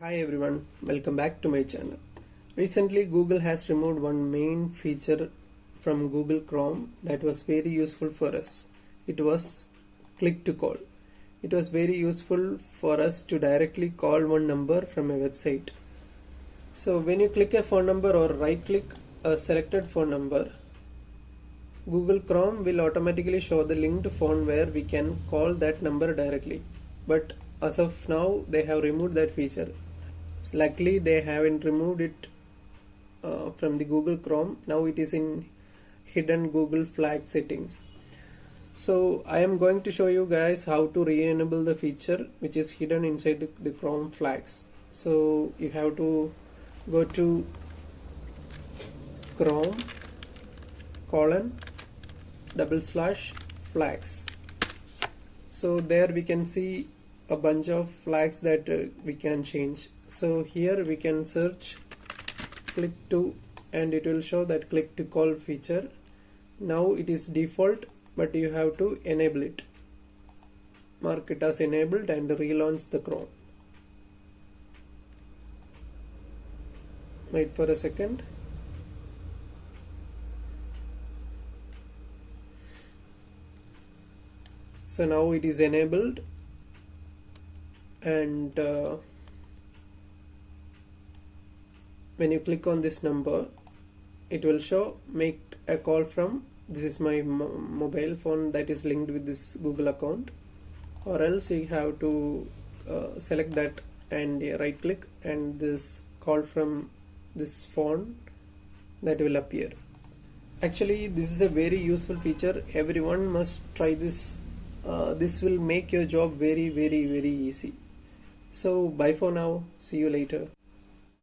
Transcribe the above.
Hi everyone, welcome back to my channel. Recently Google has removed one main feature from Google Chrome that was very useful for us. It was click to call. It was very useful for us to directly call one number from a website. So when you click a phone number or right click a selected phone number, Google Chrome will automatically show the linked phone where we can call that number directly. But as of now they have removed that feature. Luckily they haven't removed it from the Google Chrome. Now it is in hidden Google flag settings. So I am going to show you guys how to re-enable the feature which is hidden inside the Chrome flags. So you have to go to Chrome :/flags. So there we can see a bunch of flags that we can change. So here we can search click to and it will show that click to call feature. Now it is default, but you have to enable it. Mark it as enabled and relaunch the Chrome. Wait for a second. So now it is enabled, and when you click on this number it will show make a call from, this is my mobile phone that is linked with this Google account, or else you have to select that and right click and this call from this phone that will appear. Actually this is a very useful feature. Everyone must try this. This will make your job very easy. So bye for now, see you later.